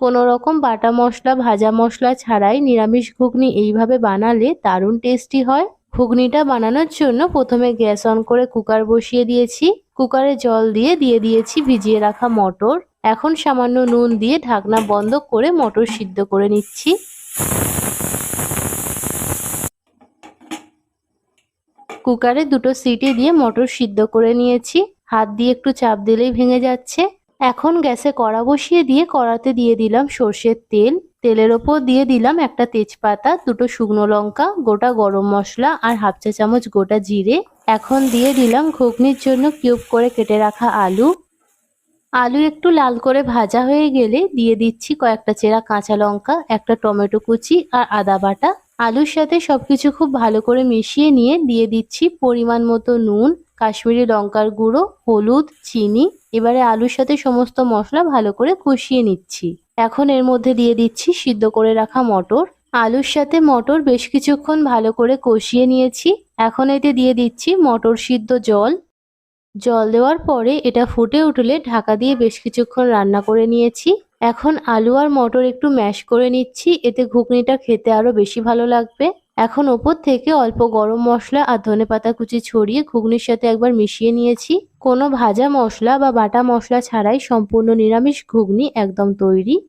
কোনো রকম বাটা মশলা ভাজা মশলা ছাড়াই নিরামিষ ঘুগনি এইভাবে বানালে দারুণ টেস্টি হয়। ঘুগনিটা বানানোর জন্য প্রথমে গ্যাস অন করে কুকার বসিয়ে দিয়েছি। কুকারে জল দিয়ে দিয়েছি ভিজিয়ে রাখা মটর। এখন সামান্য নুন দিয়ে ঢাকনা বন্ধ করে মটর সিদ্ধ করে নিচ্ছি। কুকারে দুটো সিটি দিয়ে মটর সিদ্ধ করে নিয়েছি। হাত দিয়ে একটু চাপ দিলেই ভেঙে যাচ্ছে। এখন গ্যাসে কড়া বসিয়ে দিয়ে কড়াতে দিয়ে দিলাম সর্ষের তেল। তেলের ওপর দিয়ে দিলাম একটা তেজপাতা, দুটো শুকনো লঙ্কা, গোটা গরম মশলা আর হাফ চা চামচ গোটা জিরে। এখন দিয়ে দিলাম ঘুগনির জন্য কিউব করে কেটে রাখা আলু। আলু একটু লাল করে ভাজা হয়ে গেলে দিয়ে দিচ্ছি কয়েকটা চেরা কাঁচা লঙ্কা, একটা টমেটো কুচি আর আদা বাটা। আলুর সাথে সবকিছু খুব ভালো করে মিশিয়ে নিয়ে দিয়ে দিচ্ছি পরিমাণ মতো নুন, কাশ্মীরি লঙ্কার গুঁড়ো, হলুদ, চিনি। এবারে আলুর সাথে সমস্ত মশলা ভালো করে কষিয়ে নিচ্ছি। এখন এর মধ্যে দিয়ে দিচ্ছি সিদ্ধ করে রাখা মটর। আলুর সাথে মটর বেশ কিছুক্ষণ ভালো করে কষিয়ে নিয়েছি। এখন এতে দিয়ে দিচ্ছি মটর সিদ্ধ জল। জল দেওয়ার পরে এটা ফুটে উঠলে ঢাকা দিয়ে বেশ কিছুক্ষণ রান্না করে নিয়েছি। এখন আলু আর মটর একটু ম্যাশ করে নিচ্ছি, এতে ঘুগনিটা খেতে আরো বেশি ভালো লাগবে। এখন ওপর থেকে অল্প গরম মশলা আর ধনেপাতা কুচি ছড়িয়ে ঘুগনির সাথে একবার মিশিয়ে নিয়েছি। কোনো ভাজা মশলা বা বাটা মশলা ছাড়াই সম্পূর্ণ নিরামিষ ঘুগনি একদম তৈরি।